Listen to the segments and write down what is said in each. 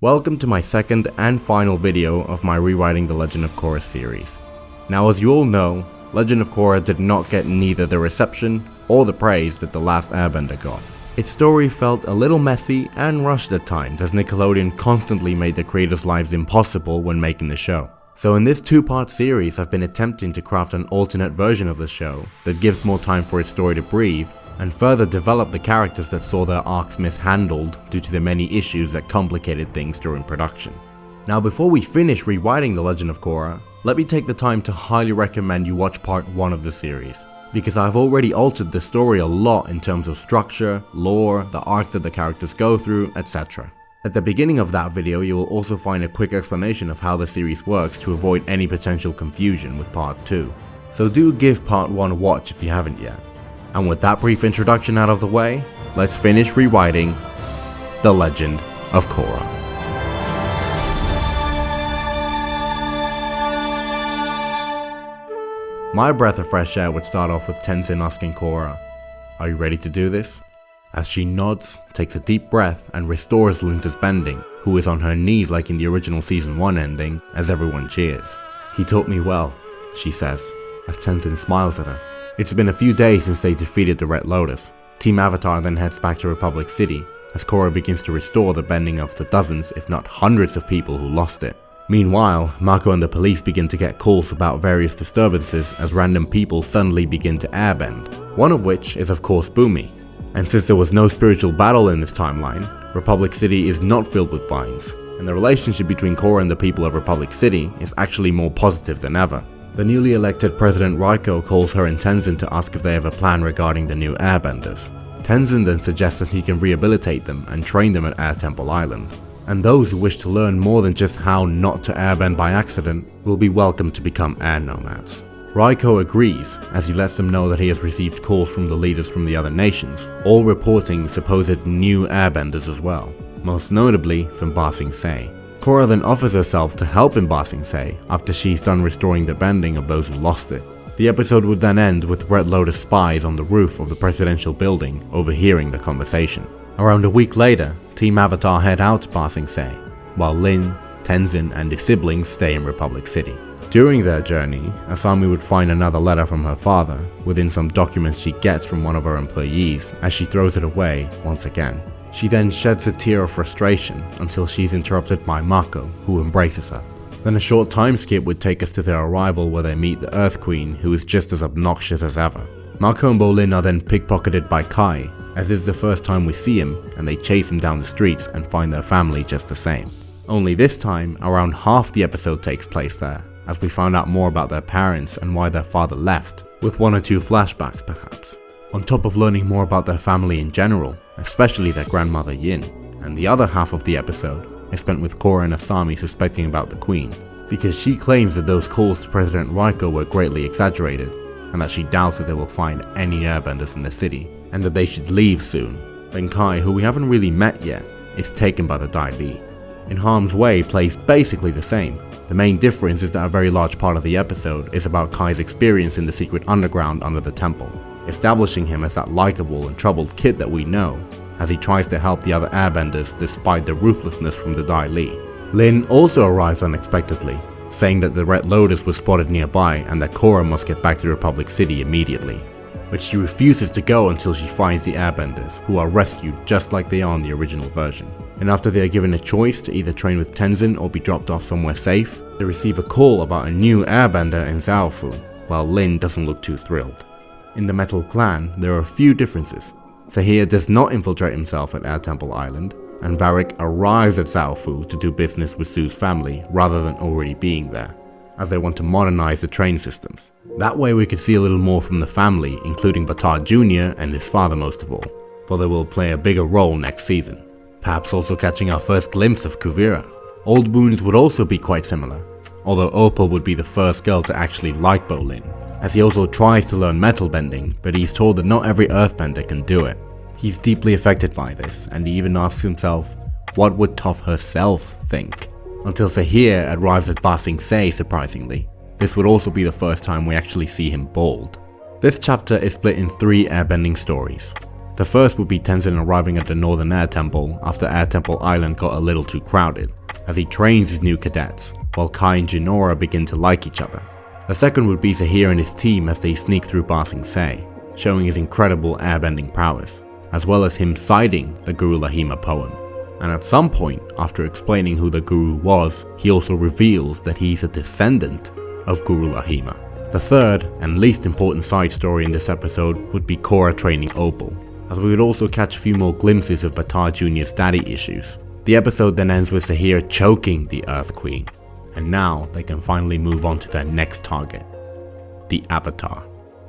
Welcome to my second and final video of my Rewriting the Legend of Korra series. Now, as you all know, Legend of Korra did not get neither the reception or the praise that The Last Airbender got. Its story felt a little messy and rushed at times, as Nickelodeon constantly made the creators' lives impossible when making the show. So in this two-part series, I've been attempting to craft an alternate version of the show that gives more time for its story to breathe and further develop the characters that saw their arcs mishandled due to the many issues that complicated things during production. Now, before we finish rewriting The Legend of Korra, let me take the time to highly recommend you watch part 1 of the series, because I've already altered the story a lot in terms of structure, lore, the arcs that the characters go through, etc. At the beginning of that video, you will also find a quick explanation of how the series works to avoid any potential confusion with part 2. So do give part 1 a watch if you haven't yet. And with that brief introduction out of the way, let's finish rewriting The Legend of Korra. My breath of fresh air would start off with Tenzin asking Korra, "Are you ready to do this?" As she nods, takes a deep breath and restores Linda's bending, who is on her knees like in the original season 1 ending, as everyone cheers. "He taught me well," she says, as Tenzin smiles at her. It's been a few days since they defeated the Red Lotus. Team Avatar then heads back to Republic City, as Korra begins to restore the bending of the dozens if not hundreds of people who lost it. Meanwhile, Mako and the police begin to get calls about various disturbances as random people suddenly begin to airbend, one of which is of course Bumi. And since there was no spiritual battle in this timeline, Republic City is not filled with vines, and the relationship between Korra and the people of Republic City is actually more positive than ever. The newly elected President Raiko calls her and Tenzin to ask if they have a plan regarding the new airbenders. Tenzin then suggests that he can rehabilitate them and train them at Air Temple Island, and those who wish to learn more than just how not to airbend by accident will be welcome to become air nomads. Raiko agrees, as he lets them know that he has received calls from the leaders from the other nations, all reporting supposed new airbenders as well, most notably from Ba Sing Se. Korra then offers herself to help in Ba Sing Se after she's done restoring the bending of those who lost it. The episode would then end with Red Lotus spies on the roof of the presidential building overhearing the conversation. Around a week later, Team Avatar head out to Ba Sing Se, while Lin, Tenzin and his siblings stay in Republic City. During their journey, Asami would find another letter from her father within some documents she gets from one of her employees as she throws it away once again. She then sheds a tear of frustration until she's interrupted by Mako, who embraces her. Then a short time skip would take us to their arrival where they meet the Earth Queen, who is just as obnoxious as ever. Mako and Bolin are then pickpocketed by Kai, as this is the first time we see him, and they chase him down the streets and find their family just the same. Only this time, around half the episode takes place there, as we find out more about their parents and why their father left, with 1 or 2 flashbacks perhaps. On top of learning more about their family in general, especially their grandmother Yin, and the other half of the episode is spent with Korra and Asami suspecting about the Queen, because she claims that those calls to President Raiko were greatly exaggerated, and that she doubts that they will find any airbenders in the city, and that they should leave soon. Then Kai, who we haven't really met yet, is taken by the Dai Li. In Harm's Way plays basically the same. The main difference is that a very large part of the episode is about Kai's experience in the secret underground under the temple, establishing him as that likable and troubled kid that we know, as he tries to help the other airbenders despite the ruthlessness from the Dai Li. Lin also arrives unexpectedly, saying that the Red Lotus was spotted nearby and that Korra must get back to Republic City immediately. But she refuses to go until she finds the airbenders, who are rescued just like they are in the original version. And after they are given a choice to either train with Tenzin or be dropped off somewhere safe, they receive a call about a new airbender in Zaofu, while Lin doesn't look too thrilled. In the Metal Clan, there are a few differences. Zahir does not infiltrate himself at Air Temple Island, and Varric arrives at Zaofu to do business with Su's family rather than already being there, as they want to modernize the train systems. That way we could see a little more from the family, including Batar Jr. and his father most of all, for they will play a bigger role next season. Perhaps also catching our first glimpse of Kuvira. Old wounds would also be quite similar, although Opal would be the first girl to actually like Bolin, as he also tries to learn metal bending, but he's told that not every earthbender can do it. He's deeply affected by this, and he even asks himself, what would Toph herself think? Until Zahir arrives at Ba Sing Se surprisingly. This would also be the first time we actually see him bald. This chapter is split in 3 airbending stories. The The first would be Tenzin arriving at the Northern Air Temple after Air Temple Island got a little too crowded, as he trains his new cadets, while Kai and Jinora begin to like each other. The second would be Zahir and his team as they sneak through Ba Sing Se, showing his incredible airbending prowess, as well as him citing the Guru Lahima poem. And at some point, after explaining who the Guru was, he also reveals that he's a descendant of Guru Lahima. The third, and least important side story in this episode would be Korra training Opal, as we would also catch a few more glimpses of Bata Jr.'s daddy issues. The episode then ends with Zahir choking the Earth Queen, and now they can finally move on to their next target, the Avatar.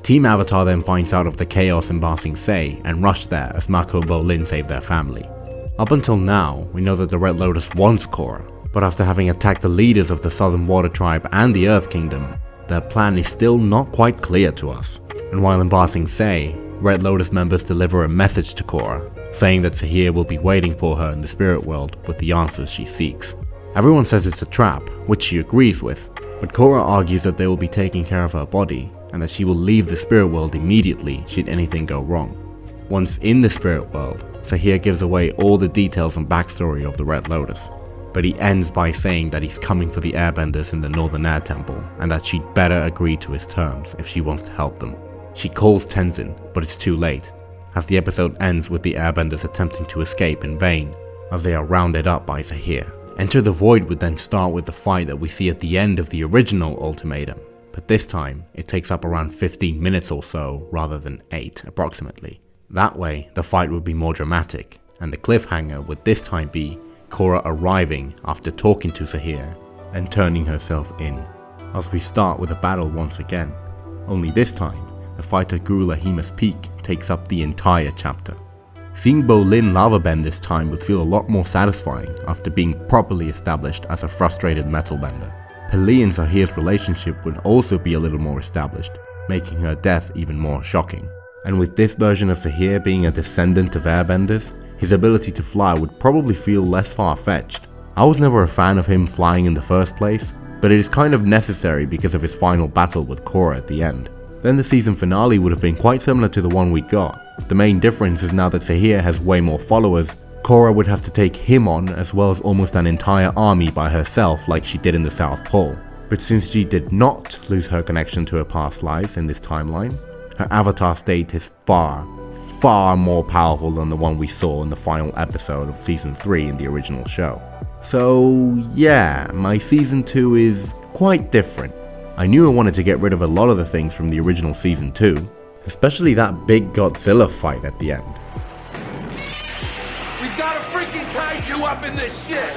Team Avatar then finds out of the chaos in Ba Sing Se and rush there as Mako and Bolin save their family. Up until now, we know that the Red Lotus wants Korra, but after having attacked the leaders of the Southern Water Tribe and the Earth Kingdom, their plan is still not quite clear to us. And while in Ba Sing Se, Red Lotus members deliver a message to Korra, saying that Zahir will be waiting for her in the spirit world with the answers she seeks. Everyone says it's a trap, which she agrees with, but Korra argues that they will be taking care of her body, and that she will leave the spirit world immediately should anything go wrong. Once in the spirit world, Zahir gives away all the details and backstory of the Red Lotus, but he ends by saying that he's coming for the airbenders in the Northern Air Temple, and that she'd better agree to his terms if she wants to help them. She calls Tenzin, but it's too late, as the episode ends with the airbenders attempting to escape in vain, as they are rounded up by Zahir. Enter the Void would then start with the fight that we see at the end of the original ultimatum, but this time it takes up around 15 minutes or so rather than 8 approximately. That way the fight would be more dramatic, and the cliffhanger would this time be Korra arriving after talking to Zahir and turning herself in, as we start with a battle once again, only this time the fight at Guru Lahima's peak takes up the entire chapter. Seeing Bolin lava bend this time would feel a lot more satisfying after being properly established as a frustrated metal bender. Peli and Zahir's relationship would also be a little more established, making her death even more shocking. And with this version of Zahir being a descendant of airbenders, his ability to fly would probably feel less far-fetched. I was never a fan of him flying in the first place, but it is kind of necessary because of his final battle with Korra at the end. Then the season finale would have been quite similar to the one we got. The main difference is now that Zahir has way more followers, Korra would have to take him on as well as almost an entire army by herself like she did in the South Pole. But since she did not lose her connection to her past lives in this timeline, her avatar state is far more powerful than the one we saw in the final episode of season 3 in the original show. So yeah, my season 2 is quite different. I knew I wanted to get rid of a lot of the things from the original season 2, especially that big Godzilla fight at the end. We've got a freaking kaiju up in this shit!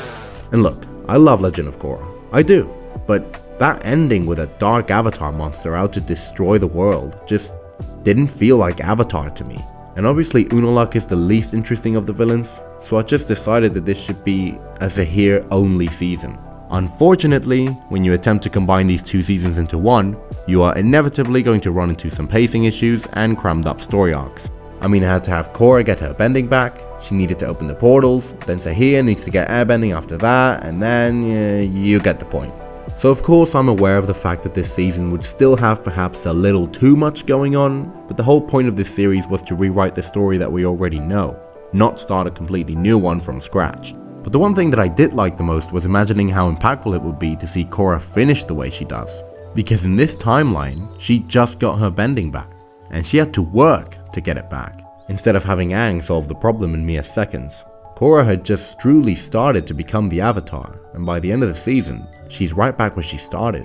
And look, I love Legend of Korra, I do, but that ending with a dark avatar monster out to destroy the world just didn't feel like Avatar to me. And obviously Unalaq is the least interesting of the villains, so I just decided that this should be a Zahir only season. Unfortunately, when you attempt to combine these two seasons into one, you are inevitably going to run into some pacing issues and crammed up story arcs. I mean, I had to have Korra get her bending back, she needed to open the portals, then Zahir needs to get airbending after that, and then you get the point. So of course I'm aware of the fact that this season would still have perhaps a little too much going on, but the whole point of this series was to rewrite the story that we already know, not start a completely new one from scratch. But the one thing that I did like the most was imagining how impactful it would be to see Korra finish the way she does. Because in this timeline, she just got her bending back, and she had to work to get it back, instead of having Aang solve the problem in mere seconds. Korra had just truly started to become the Avatar, and by the end of the season, she's right back where she started.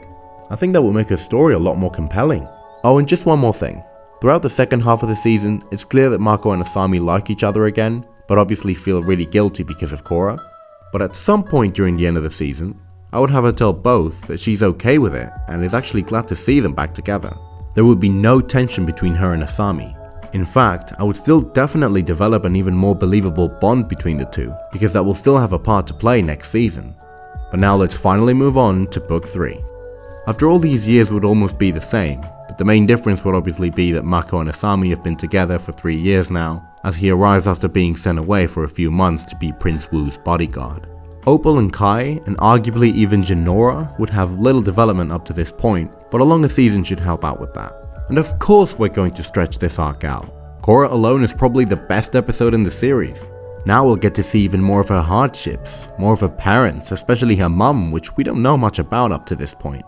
I think that will make her story a lot more compelling. Oh, and just one more thing. Throughout the second half of the season, it's clear that Mako and Asami like each other again, but obviously feel really guilty because of Korra. But at some point during the end of the season, I would have her tell both that she's okay with it and is actually glad to see them back together. There would be no tension between her and Asami. In fact, I would still definitely develop an even more believable bond between the two, because that will still have a part to play next season. But now let's finally move on to Book 3. After all these years would almost be the same, but the main difference would obviously be that Mako and Asami have been together for 3 years now, as he arrives after being sent away for a few months to be Prince Wu's bodyguard. Opal and Kai, and arguably even Jinora, would have little development up to this point, but a longer season should help out with that. And of course we're going to stretch this arc out, Korra alone is probably the best episode in the series. Now we'll get to see even more of her hardships, more of her parents, especially her mum, which we don't know much about up to this point.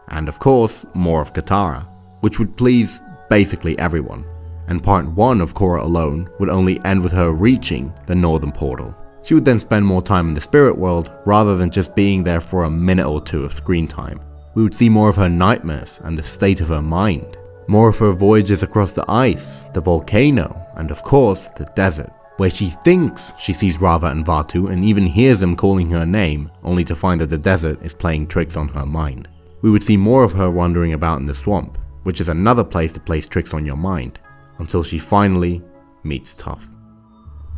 And of course, more of Katara, which would please basically everyone. And part 1 of Korra alone would only end with her reaching the northern portal. She would then spend more time in the spirit world rather than just being there for a minute or two of screen time. We would see more of her nightmares and the state of her mind. More of her voyages across the ice, the volcano, and of course the desert, where she thinks she sees Rava and Vaatu and even hears them calling her name, only to find that the desert is playing tricks on her mind. We would see more of her wandering about in the swamp, which is another place that plays tricks on your mind, until she finally meets Toph.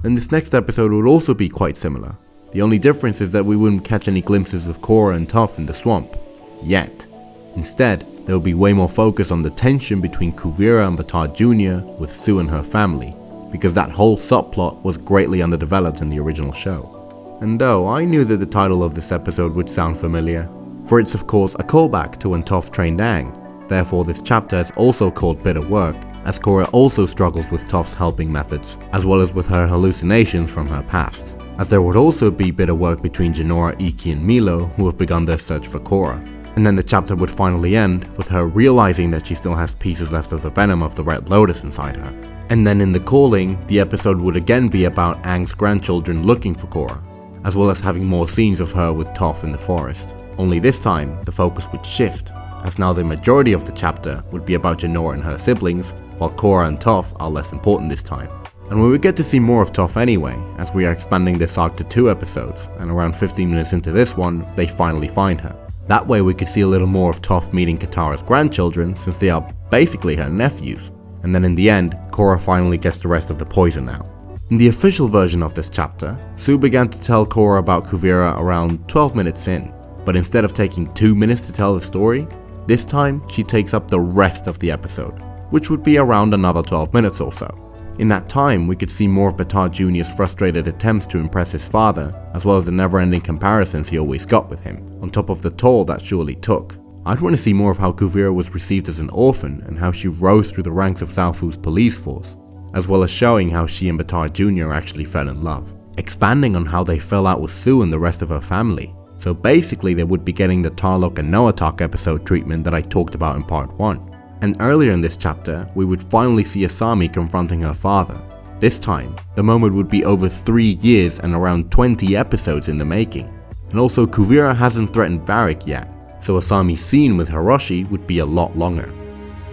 And this next episode would also be quite similar. The only difference is that we wouldn't catch any glimpses of Korra and Toph in the swamp, yet. Instead, there will be way more focus on the tension between Kuvira and Bata Jr. with Sue and her family, because that whole subplot was greatly underdeveloped in the original show. And though I knew that the title of this episode would sound familiar, for it's of course a callback to when Toph trained Aang, therefore this chapter is also called Bitter Work, as Korra also struggles with Toph's helping methods, as well as with her hallucinations from her past, as there would also be bitter work between Jinora, Ikki and Milo, who have begun their search for Korra. And then the chapter would finally end with her realizing that she still has pieces left of the venom of the Red Lotus inside her. And then in The Calling, the episode would again be about Aang's grandchildren looking for Korra, as well as having more scenes of her with Toph in the forest. Only this time, the focus would shift, as now the majority of the chapter would be about Jinora and her siblings, while Korra and Toph are less important this time. And we would get to see more of Toph anyway, as we are expanding this arc to 2 episodes, and around 15 minutes into this one, they finally find her. That way we could see a little more of Toph meeting Katara's grandchildren, since they are basically her nephews. And then in the end, Korra finally gets the rest of the poison out. In the official version of this chapter, Sue began to tell Korra about Kuvira around 12 minutes in, but instead of taking 2 minutes to tell the story, this time she takes up the rest of the episode, which would be around another 12 minutes or so. In that time, we could see more of Bata Jr.'s frustrated attempts to impress his father, as well as the never-ending comparisons he always got with him, on top of the toll that surely took. I'd want to see more of how Kuvira was received as an orphan and how she rose through the ranks of Zaofu's police force, as well as showing how she and Bata Jr. actually fell in love, expanding on how they fell out with Sue and the rest of her family. So basically they would be getting the TLOK and Noatak episode treatment that I talked about in part 1. And earlier in this chapter, we would finally see Asami confronting her father. This time, the moment would be over 3 years and around 20 episodes in the making. And also Kuvira hasn't threatened Varrick yet, so Asami's scene with Hiroshi would be a lot longer.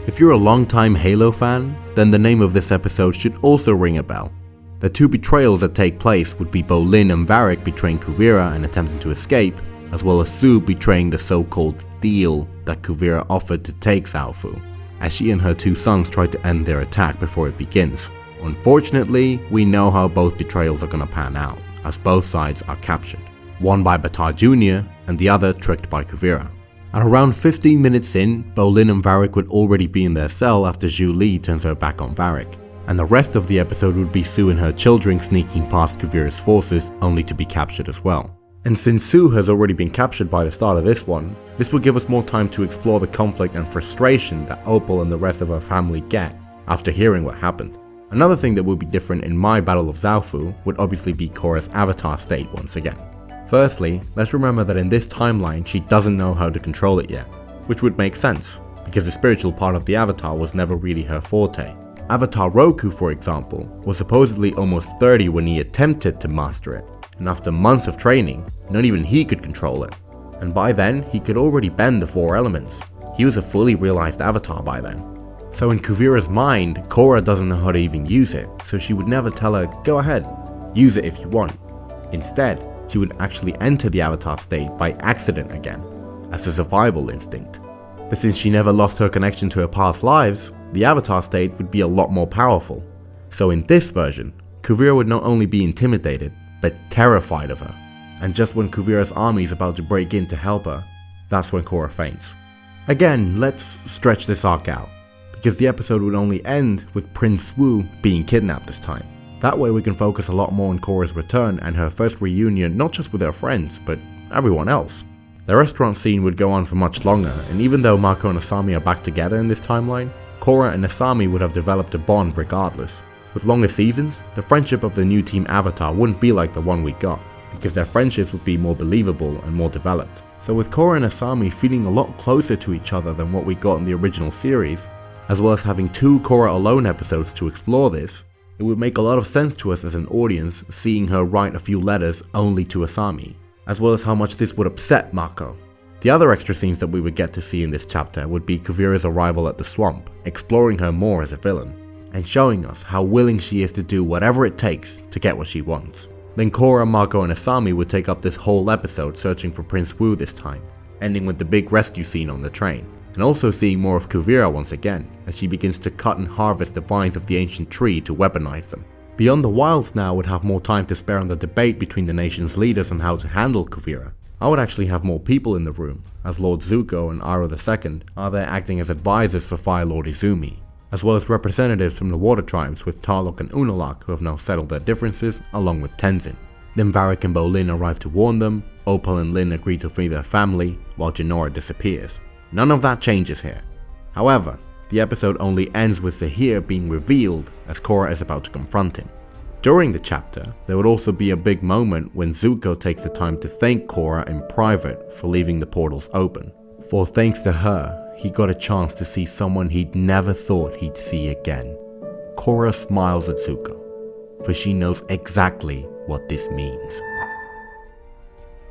If you're a long-time Halo fan, then the name of this episode should also ring a bell. The 2 betrayals that take place would be Bolin and Varrick betraying Kuvira and attempting to escape, as well as Sue betraying the so-called deal that Kuvira offered to take Zaofu, as she and her 2 sons try to end their attack before it begins. Unfortunately, we know how both betrayals are gonna pan out, as both sides are captured. One by Bata Jr. and the other tricked by Kuvira. At around 15 minutes in, Bolin and Varrick would already be in their cell after Zhu Li turns her back on Varrick. And the rest of the episode would be Sue and her children sneaking past Kuvira's forces only to be captured as well. And since Sue has already been captured by the start of this one, this will give us more time to explore the conflict and frustration that Opal and the rest of her family get after hearing what happened. Another thing that would be different in my Battle of Zaofu would obviously be Korra's avatar state once again. Firstly, let's remember that in this timeline she doesn't know how to control it yet, which would make sense, because the spiritual part of the avatar was never really her forte. Avatar Roku, for example, was supposedly almost 30 when he attempted to master it, and after months of training, not even he could control it. And by then, he could already bend the 4 elements. He was a fully realized avatar by then. So in Kuvira's mind, Korra doesn't know how to even use it, so she would never tell her, go ahead, use it if you want. Instead, she would actually enter the avatar state by accident again, as a survival instinct. But since she never lost her connection to her past lives, the avatar state would be a lot more powerful. So in this version, Kuvira would not only be intimidated, but terrified of her. And just when Kuvira's army is about to break in to help her, that's when Korra faints. Again, let's stretch this arc out, because the episode would only end with Prince Wu being kidnapped this time. That way we can focus a lot more on Korra's return and her first reunion, not just with her friends, but everyone else. The restaurant scene would go on for much longer, and even though Mako and Asami are back together in this timeline, Korra and Asami would have developed a bond regardless. With longer seasons, the friendship of the new Team Avatar wouldn't be like the one we got, because their friendships would be more believable and more developed. So with Korra and Asami feeling a lot closer to each other than what we got in the original series, as well as having 2 Korra alone episodes to explore this, it would make a lot of sense to us as an audience seeing her write a few letters only to Asami, as well as how much this would upset Mako. The other extra scenes that we would get to see in this chapter would be Kuvira's arrival at the swamp, exploring her more as a villain, and showing us how willing she is to do whatever it takes to get what she wants. Then Korra, Mako and Asami would take up this whole episode searching for Prince Wu this time, ending with the big rescue scene on the train, and also seeing more of Kuvira once again, as she begins to cut and harvest the vines of the ancient tree to weaponize them. Beyond the Wilds now would have more time to spare on the debate between the nation's leaders on how to handle Kuvira. I would actually have more people in the room, as Lord Zuko and Iroh II are there acting as advisors for Fire Lord Izumi, as well as representatives from the water tribes with TLOK and Unalaq who have now settled their differences along with Tenzin. Then Varrick and Bolin arrive to warn them, Opal and Lin agree to free their family, while Jinora disappears. None of that changes here. However, the episode only ends with Zahir being revealed as Korra is about to confront him. During the chapter, there would also be a big moment when Zuko takes the time to thank Korra in private for leaving the portals open. For thanks to her, he got a chance to see someone he'd never thought he'd see again. Korra smiles at Zuko, for she knows exactly what this means.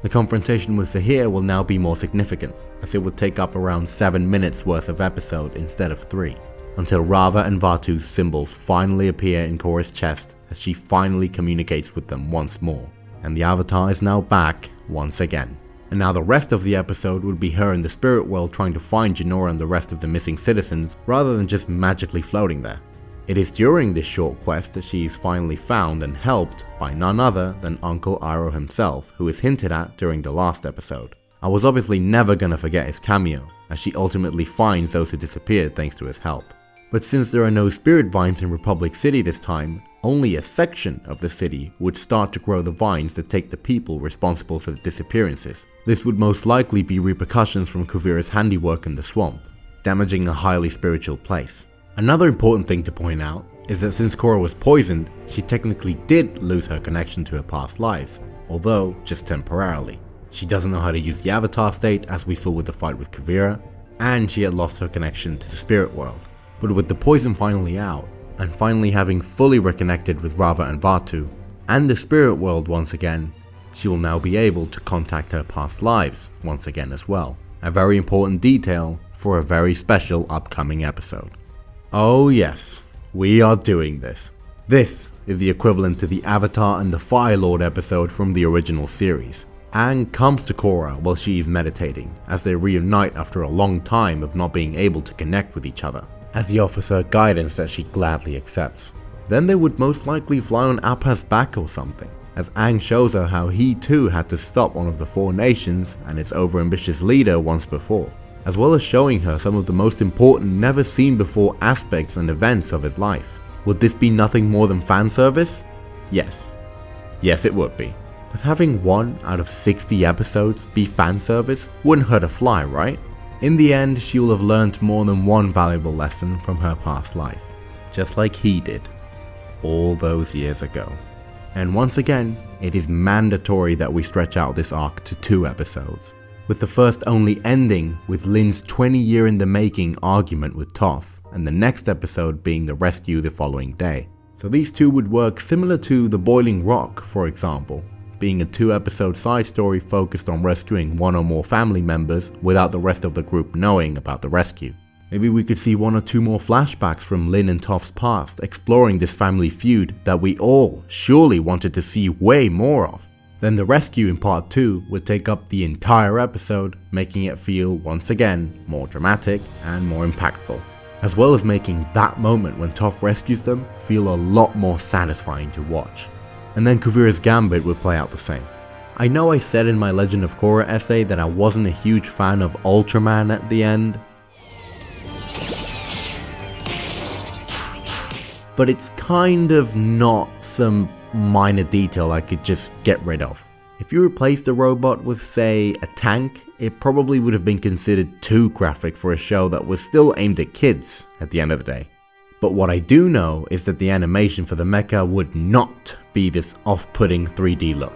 The confrontation with Zahir will now be more significant, as it would take up around 7 minutes worth of episode instead of 3, until Rava and Vatu's symbols finally appear in Korra's chest as she finally communicates with them once more, and the Avatar is now back once again. And now the rest of the episode would be her in the spirit world trying to find Jinora and the rest of the missing citizens, rather than just magically floating there. It is during this short quest that she is finally found and helped by none other than Uncle Iroh himself, who is hinted at during the last episode. I was obviously never gonna forget his cameo, as she ultimately finds those who disappeared thanks to his help. But since there are no spirit vines in Republic City this time, only a section of the city would start to grow the vines that take the people responsible for the disappearances. This would most likely be repercussions from Kuvira's handiwork in the swamp, damaging a highly spiritual place. Another important thing to point out is that since Korra was poisoned, she technically did lose her connection to her past lives, although just temporarily. She doesn't know how to use the Avatar state, as we saw with the fight with Kuvira, and she had lost her connection to the spirit world. But with the poison finally out, and finally having fully reconnected with Rava and Vatu, and the spirit world once again, she will now be able to contact her past lives once again as well. A very important detail for a very special upcoming episode. Oh yes, we are doing this. This is the equivalent to the Avatar and the Fire Lord episode from the original series. Aang comes to Korra while she is meditating, as they reunite after a long time of not being able to connect with each other, as he offers her guidance that she gladly accepts. Then they would most likely fly on Appa's back or something, as Aang shows her how he too had to stop one of the 4 nations and its overambitious leader once before, as well as showing her some of the most important never seen before aspects and events of his life. Would this be nothing more than fan service? Yes. Yes, it would be. But having 1 out of 60 episodes be fan service wouldn't hurt a fly, right? In the end, she will have learned more than one valuable lesson from her past life, just like he did, all those years ago. And once again, it is mandatory that we stretch out this arc to 2 episodes, with the first only ending with Lin's 20-year in the making argument with Toph, and the next episode being the rescue the following day. So these 2 would work similar to The Boiling Rock, for example, being a 2-episode side story focused on rescuing 1 or more family members without the rest of the group knowing about the rescue. Maybe we could see 1 or 2 more flashbacks from Lin and Toph's past, exploring this family feud that we all surely wanted to see way more of. Then the rescue in part 2 would take up the entire episode, making it feel once again more dramatic and more impactful, as well as making that moment when Toph rescues them feel a lot more satisfying to watch. And then Kuvira's gambit would play out the same. I know I said in my Legend of Korra essay that I wasn't a huge fan of Ultraman at the end, but it's kind of not some minor detail I could just get rid of. If you replaced the robot with, say, a tank, it probably would have been considered too graphic for a show that was still aimed at kids at the end of the day. But what I do know is that the animation for the mecha would not be this off-putting 3D look.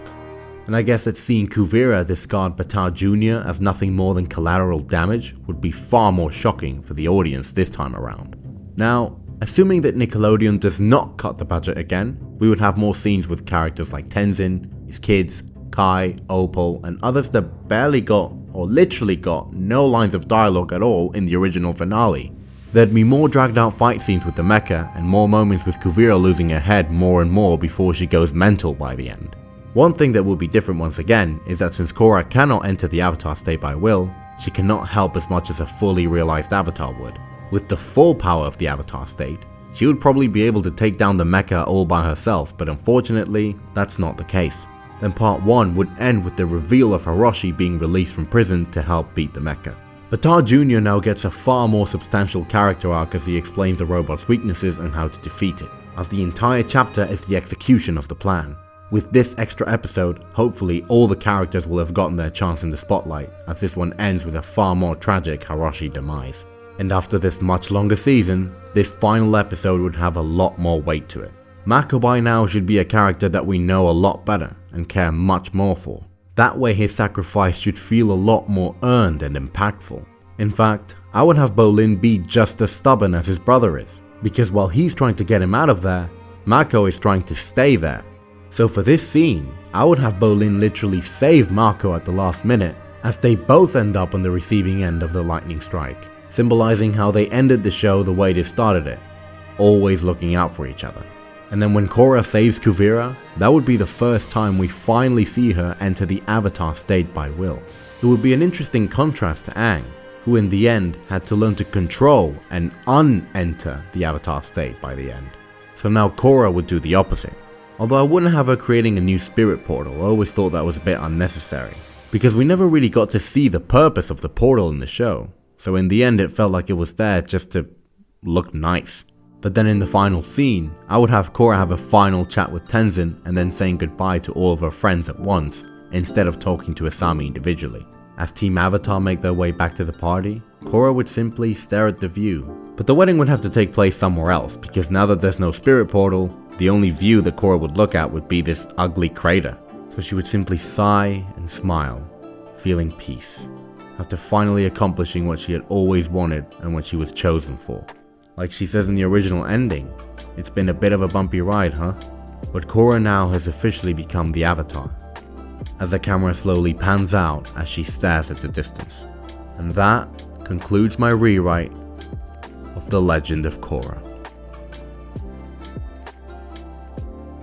And I guess that seeing Kuvira discard Bata Jr. as nothing more than collateral damage would be far more shocking for the audience this time around. Now, assuming that Nickelodeon does not cut the budget again, we would have more scenes with characters like Tenzin, his kids, Kai, Opal, and others that barely got, or literally got, no lines of dialogue at all in the original finale. There'd be more dragged out fight scenes with the mecha, and more moments with Kuvira losing her head more and more before she goes mental by the end. One thing that will be different once again is that since Korra cannot enter the Avatar state by will, she cannot help as much as a fully realized Avatar would. With the full power of the Avatar state, she would probably be able to take down the mecha all by herself, but unfortunately, that's not the case. Then part 1 would end with the reveal of Hiroshi being released from prison to help beat the mecha. Bata Jr. now gets a far more substantial character arc as he explains the robot's weaknesses and how to defeat it, as the entire chapter is the execution of the plan. With this extra episode, hopefully all the characters will have gotten their chance in the spotlight, as this one ends with a far more tragic Hiroshi demise. And after this much longer season, this final episode would have a lot more weight to it. Mako by now should be a character that we know a lot better and care much more for. That way his sacrifice should feel a lot more earned and impactful. In fact, I would have Bolin be just as stubborn as his brother is, because while he's trying to get him out of there, Mako is trying to stay there. So for this scene, I would have Bolin literally save Mako at the last minute, as they both end up on the receiving end of the lightning strike, symbolizing how they ended the show the way they started it, always looking out for each other. And then when Korra saves Kuvira, that would be the first time we finally see her enter the Avatar state by will. It would be an interesting contrast to Aang, who in the end had to learn to control and un-enter the Avatar state by the end. So now Korra would do the opposite. Although I wouldn't have her creating a new spirit portal, I always thought that was a bit unnecessary, because we never really got to see the purpose of the portal in the show, so in the end it felt like it was there just to look nice. But then in the final scene, I would have Korra have a final chat with Tenzin and then saying goodbye to all of her friends at once, instead of talking to Asami individually. As Team Avatar make their way back to the party, Korra would simply stare at the view. But the wedding would have to take place somewhere else, because now that there's no spirit portal, the only view that Korra would look at would be this ugly crater. So she would simply sigh and smile, feeling peace, after finally accomplishing what she had always wanted and what she was chosen for. Like she says in the original ending, it's been a bit of a bumpy ride, huh? But Korra now has officially become the Avatar, as the camera slowly pans out as she stares at the distance. And that concludes my rewrite of The Legend of Korra.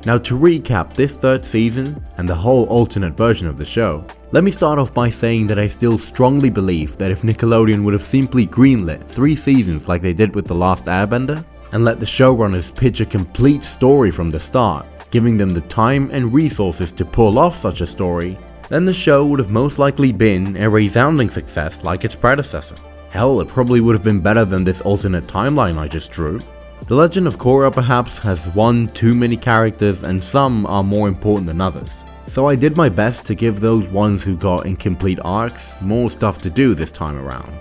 Now to recap this third season and the whole alternate version of the show, let me start off by saying that I still strongly believe that if Nickelodeon would have simply greenlit 3 seasons like they did with The Last Airbender, and let the showrunners pitch a complete story from the start, giving them the time and resources to pull off such a story, then the show would have most likely been a resounding success like its predecessor. Hell, it probably would have been better than this alternate timeline I just drew. The Legend of Korra perhaps has one too many characters and some are more important than others. So I did my best to give those ones who got incomplete arcs more stuff to do this time around.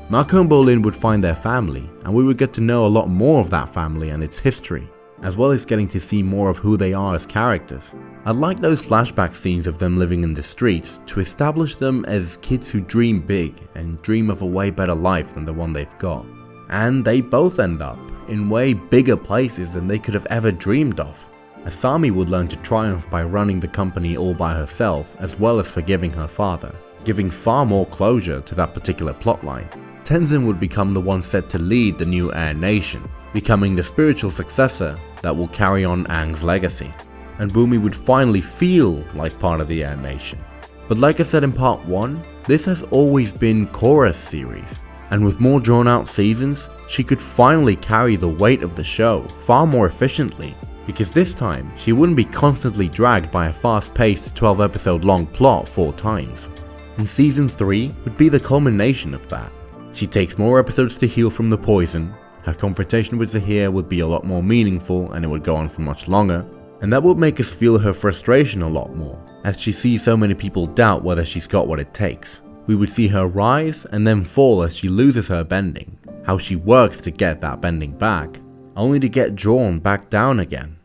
Mako and Bolin would find their family, and we would get to know a lot more of that family and its history, as well as getting to see more of who they are as characters. I'd like those flashback scenes of them living in the streets to establish them as kids who dream big and dream of a way better life than the one they've got. And they both end up in way bigger places than they could have ever dreamed of. Asami would learn to triumph by running the company all by herself, as well as forgiving her father, giving far more closure to that particular plotline. Tenzin would become the one set to lead the new Air Nation, becoming the spiritual successor that will carry on Aang's legacy. And Bumi would finally feel like part of the Air Nation. But like I said in part 1, this has always been Korra's series, and with more drawn out seasons, she could finally carry the weight of the show far more efficiently, because this time she wouldn't be constantly dragged by a fast-paced 12-episode long plot 4 times. And season 3 would be the culmination of that. She takes more episodes to heal from the poison, her confrontation with Zahir would be a lot more meaningful and it would go on for much longer, and that would make us feel her frustration a lot more, as she sees so many people doubt whether she's got what it takes. We would see her rise and then fall as she loses her bending, how she works to get that bending back, only to get drawn back down again.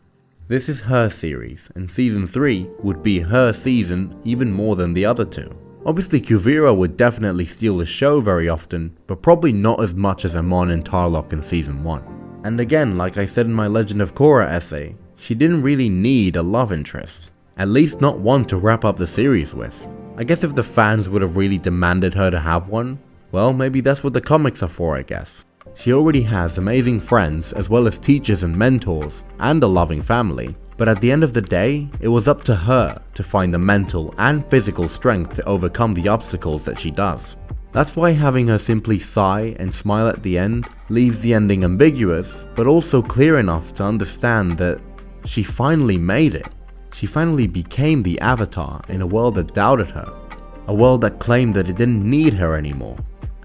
This is her series, and Season 3 would be her season even more than the other two. Obviously Kuvira would definitely steal the show very often, but probably not as much as Amon and TLOK in Season 1. And again, like I said in my Legend of Korra essay, she didn't really need a love interest. At least not one to wrap up the series with. I guess if the fans would have really demanded her to have one, well, maybe that's what the comics are for, I guess. She already has amazing friends as well as teachers and mentors, and a loving family, but at the end of the day, it was up to her to find the mental and physical strength to overcome the obstacles that she does. That's why having her simply sigh and smile at the end leaves the ending ambiguous, but also clear enough to understand that she finally made it. She finally became the Avatar in a world that doubted her, a world that claimed that it didn't need her anymore.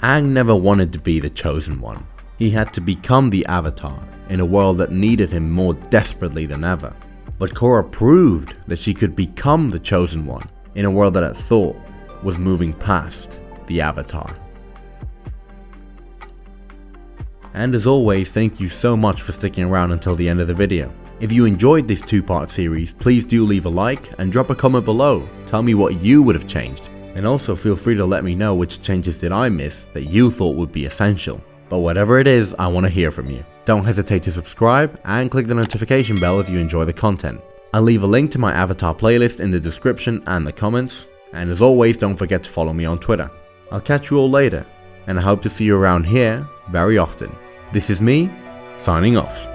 Aang never wanted to be the chosen one. He had to become the Avatar in a world that needed him more desperately than ever. But Korra proved that she could become the chosen one in a world that it thought was moving past the Avatar. And as always, thank you so much for sticking around until the end of the video. If you enjoyed this two-part series, please do leave a like and drop a comment below. Tell me what you would have changed. And also feel free to let me know which changes did I miss that you thought would be essential. But whatever it is, I want to hear from you. Don't hesitate to subscribe and click the notification bell if you enjoy the content. I'll leave a link to my Avatar playlist in the description and the comments. And as always, don't forget to follow me on Twitter. I'll catch you all later, and I hope to see you around here very often. This is me, signing off.